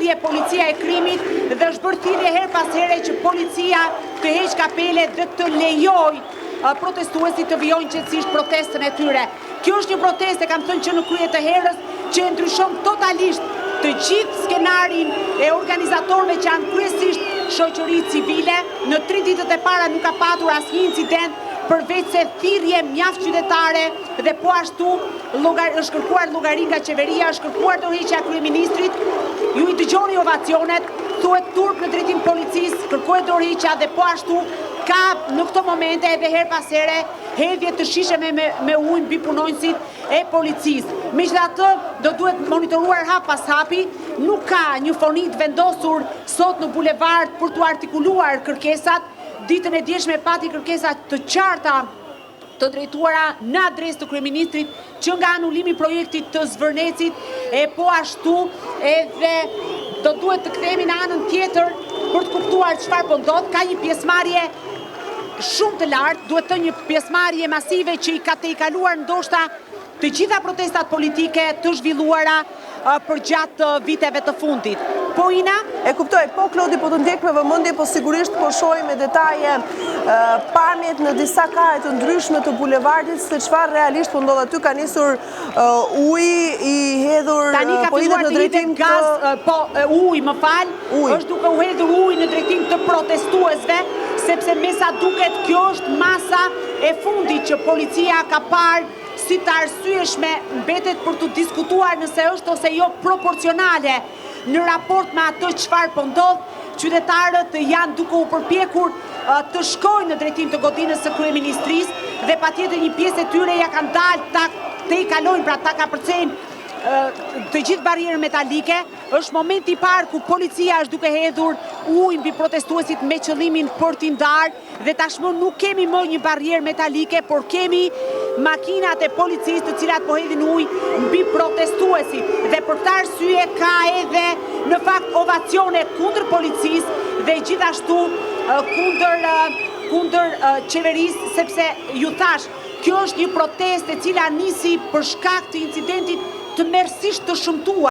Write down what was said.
thirrje policia e krimit dhe është bërë thirrje her pas here që policia të heq kapele dhe të lejoj protestuesit të vijojnë qetësisht protestën e tyre. Kjo është një protestë, kam thënë që në krye të herës, që e ndryshon totalisht të gjithë skenarin e organizatorëve që janë kryesisht shoqëri civile. Në 3 ditët e para nuk ka patur asnjë incident përveç se thirrje mjaft qytetare dhe po ashtu është kërkuar llogari nga qeveria, është kërkuar dorëheqja e kryeministrit. Ju i dëgjoni ovacionet, thuhet turp në drejtim policisë, kërkohet dorëheqja dhe po ashtu ka në këto momente edhe her pas here hedhje të shisheme me ujë mbi punonjësit e policisë. Megjithatë, do duhet monitoruar hap pas hapi, nuk ka një foni të vendosur sot në bulevard për të artikuluar kërkesat. Ditën e djeshme pati kërkesa të qarta të drejtuara në adresë të kryeministrit që nga anulimi i projektit të Zvërnecit e po ashtu edhe do duhet të kthehemi në anën tjetër për të kuptuar çfarë po ndodh. Ka një pjesëmarrje shumë të lartë, duhet të një pjesëmarrje masive që i ka të i kaluar ndoshta të gjitha protestat politike të zhvilluara për gjatë viteve të fundit. Po Ina? E kuptoj, po Klodi, po të ndjek me vëmendje, po sigurisht po shohim me detaje pamjet në disa kaje të ndryshme të bulevardit, se çfarë realisht po ndodh aty. Ka nisur uji i hedhur po në drejtim është duke u hedhur uji në drejtim të protestuesve, sepse me sa duket kjo është masa e fundit që policia ka parë si të arsyeshme mbetet për të diskutuar nëse është ose jo proporcionale në raport me atë çfarë po ndodh. Qytetarët janë duke u përpjekur të shkojnë në drejtim të godinës së kryeministrisë dhe patjetër një pjesë e tyre ja kanë dalë të i kalojnë, pra ta kapërcejnë të gjithë barierën metalike. Është momenti i parë ku policia është duke hedhur ujë mbi protestuesit me qëllimin për t'i ndarë dhe tashmë nuk kemi më një barierë metalike, por kemi makinat e policisë të cilat po hedhin ujë mbi protestuesit. Dhe për këtë arsye ka edhe në fakt ovacione kundër policisë dhe gjithashtu kundër qeverisë, sepse ju thash, kjo është një protestë e cila nisi për shkak të incidentit të merrsisht të shëmtuar.